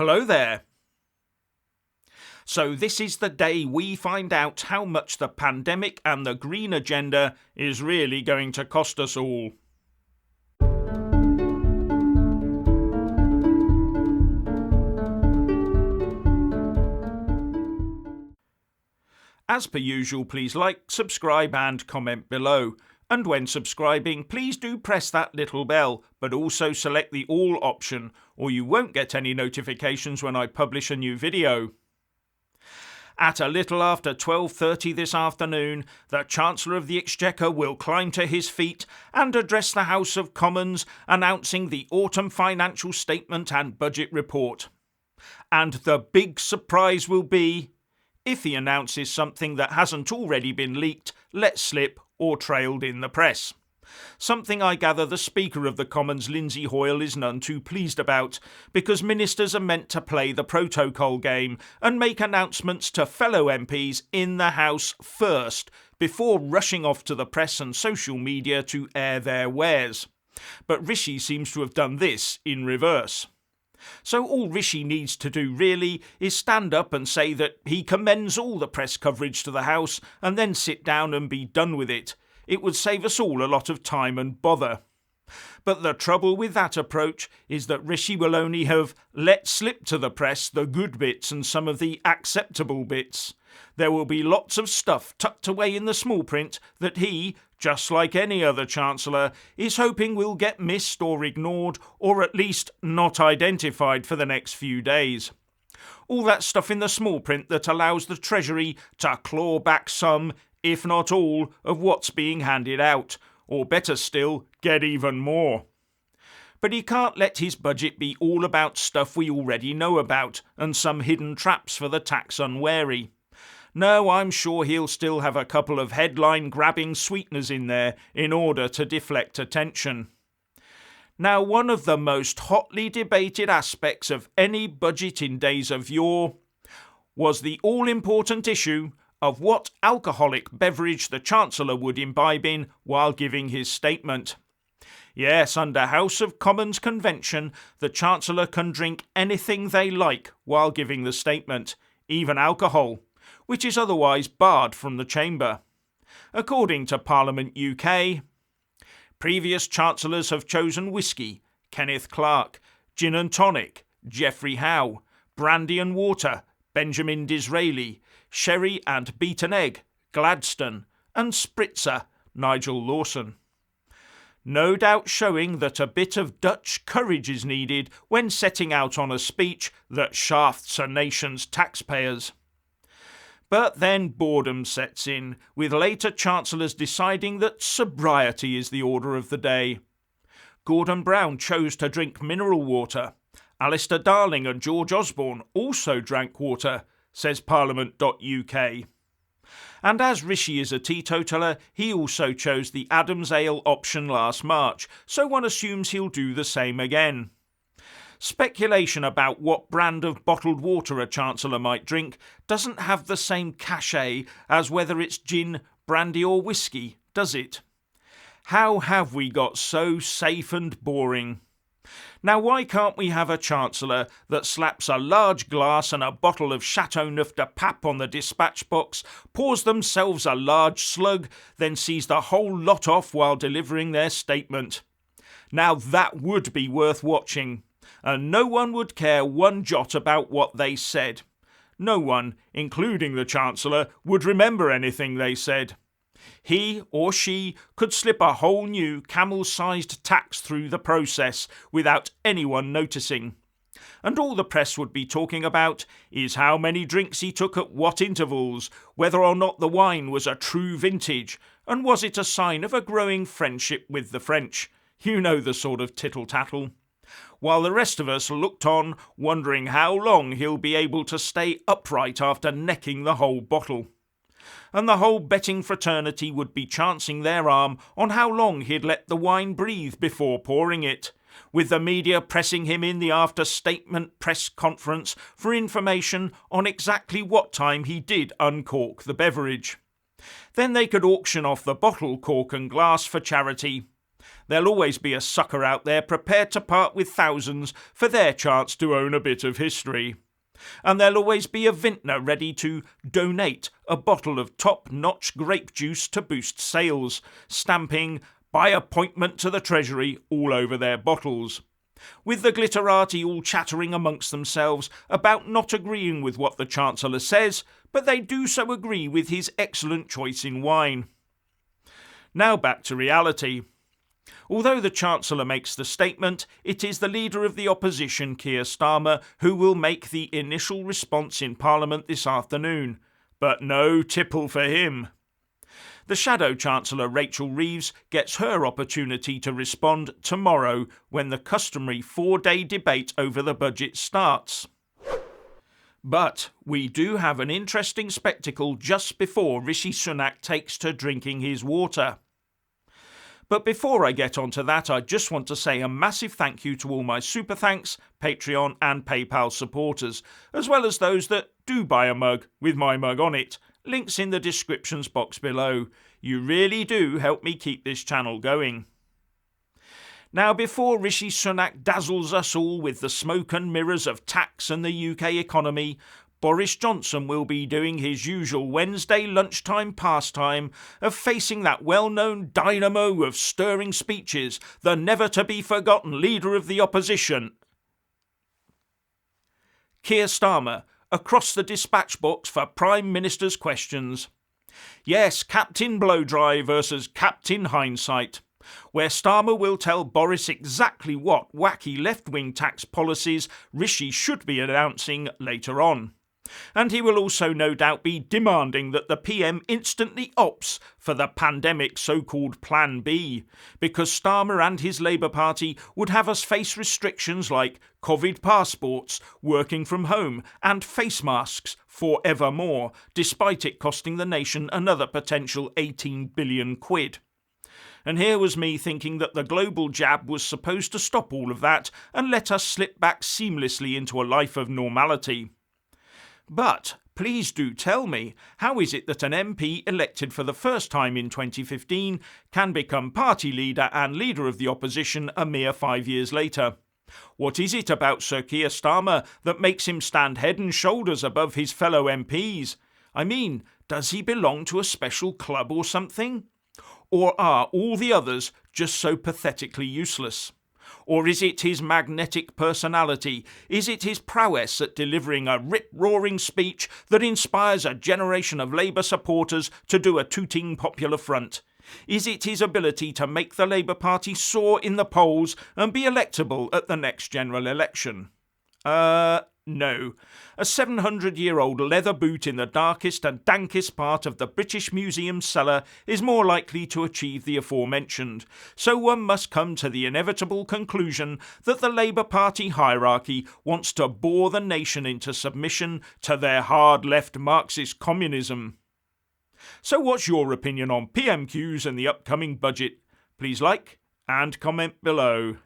Hello there. So this is the day we find out how much the pandemic and the green agenda is really going to cost us all. As per usual, please like, subscribe and comment below. And when subscribing, please do press that little bell, but also select the all option, or you won't get any notifications when I publish a new video. At a little after 12:30 this afternoon, the Chancellor of the Exchequer will climb to his feet and address the House of Commons, announcing the autumn financial statement and budget report. And the big surprise will be if he announces something that hasn't already been leaked, let slip, or trailed in the press. Something I gather the Speaker of the Commons, Lindsay Hoyle, is none too pleased about, because ministers are meant to play the protocol game and make announcements to fellow MPs in the House first, before rushing off to the press and social media to air their wares. But Rishi seems to have done this in reverse. So all Rishi needs to do really is stand up and say that he commends all the press coverage to the House and then sit down and be done with it. It would save us all a lot of time and bother. But the trouble with that approach is that Rishi will only have let slip to the press the good bits and some of the acceptable bits. There will be lots of stuff tucked away in the small print that he, just like any other Chancellor, is hoping will get missed or ignored or at least not identified for the next few days. All that stuff in the small print that allows the Treasury to claw back some, if not all, of what's being handed out, or better still, get even more. But he can't let his budget be all about stuff we already know about and some hidden traps for the tax unwary. No, I'm sure he'll still have a couple of headline-grabbing sweeteners in there in order to deflect attention. Now, one of the most hotly debated aspects of any budget in days of yore was the all-important issue of what alcoholic beverage the Chancellor would imbibe in while giving his statement. Yes, under House of Commons convention, the Chancellor can drink anything they like while giving the statement, even alcohol, which is otherwise barred from the chamber. According to Parliament UK, previous Chancellors have chosen whisky, Kenneth Clarke, gin and tonic, Geoffrey Howe, brandy and water, Benjamin Disraeli, sherry and beaten egg, Gladstone, and spritzer, Nigel Lawson. No doubt showing that a bit of Dutch courage is needed when setting out on a speech that shafts a nation's taxpayers. But then boredom sets in, with later Chancellors deciding that sobriety is the order of the day. Gordon Brown chose to drink mineral water. Alistair Darling and George Osborne also drank water, says Parliament.uk. And as Rishi is a teetotaler, he also chose the Adams Ale option last March, so one assumes he'll do the same again. Speculation about what brand of bottled water a Chancellor might drink doesn't have the same cachet as whether it's gin, brandy or whisky, does it? How have we got so safe and boring? Now, why can't we have a Chancellor that slaps a large glass and a bottle of Chateau Neuf de Pape on the dispatch box, pours themselves a large slug, then sees the whole lot off while delivering their statement? Now that would be worth watching, and no one would care one jot about what they said. No one, including the Chancellor, would remember anything they said. He or she could slip a whole new camel-sized tax through the process without anyone noticing. And all the press would be talking about is how many drinks he took at what intervals, whether or not the wine was a true vintage, and was it a sign of a growing friendship with the French. You know the sort of tittle-tattle. While the rest of us looked on, wondering how long he'll be able to stay upright after necking the whole bottle. And the whole betting fraternity would be chancing their arm on how long he'd let the wine breathe before pouring it, with the media pressing him in the after-statement press conference for information on exactly what time he did uncork the beverage. Then they could auction off the bottle, cork and glass for charity. There'll always be a sucker out there prepared to part with thousands for their chance to own a bit of history. And there'll always be a vintner ready to donate a bottle of top-notch grape juice to boost sales, stamping "by appointment to the Treasury" all over their bottles. With the glitterati all chattering amongst themselves about not agreeing with what the Chancellor says, but they do so agree with his excellent choice in wine. Now back to reality. Although the Chancellor makes the statement, it is the Leader of the Opposition, Keir Starmer, who will make the initial response in Parliament this afternoon. But no tipple for him. The Shadow Chancellor, Rachel Reeves, gets her opportunity to respond tomorrow when the customary 4-day debate over the budget starts. But we do have an interesting spectacle just before Rishi Sunak takes to drinking his water. But before I get onto that, I just want to say a massive thank you to all my Super Thanks, Patreon and PayPal supporters, as well as those that do buy a mug with my mug on it. Links in the descriptions box below. You really do help me keep this channel going. Now, before Rishi Sunak dazzles us all with the smoke and mirrors of tax and the UK economy, Boris Johnson will be doing his usual Wednesday lunchtime pastime of facing that well-known dynamo of stirring speeches, the never-to-be-forgotten Leader of the Opposition, Keir Starmer, across the dispatch box for Prime Minister's questions. Yes, Captain Blowdry versus Captain Hindsight, where Starmer will tell Boris exactly what wacky left-wing tax policies Rishi should be announcing later on. And he will also no doubt be demanding that the PM instantly opts for the pandemic so-called Plan B, because Starmer and his Labour Party would have us face restrictions like COVID passports, working from home and face masks forevermore, despite it costing the nation another potential 18 billion quid. And here was me thinking that the global jab was supposed to stop all of that and let us slip back seamlessly into a life of normality. But please do tell me, how is it that an MP elected for the first time in 2015 can become party leader and Leader of the Opposition a mere 5 years later? What is it about Sir Keir Starmer that makes him stand head and shoulders above his fellow MPs? I mean, does he belong to a special club or something? Or are all the others just so pathetically useless? Or is it his magnetic personality? Is it his prowess at delivering a rip-roaring speech that inspires a generation of Labour supporters to do a tooting popular front? Is it his ability to make the Labour Party soar in the polls and be electable at the next general election? No. A 700-year-old leather boot in the darkest and dankest part of the British Museum cellar is more likely to achieve the aforementioned, so one must come to the inevitable conclusion that the Labour Party hierarchy wants to bore the nation into submission to their hard-left Marxist communism. So what's your opinion on PMQs and the upcoming budget? Please like and comment below.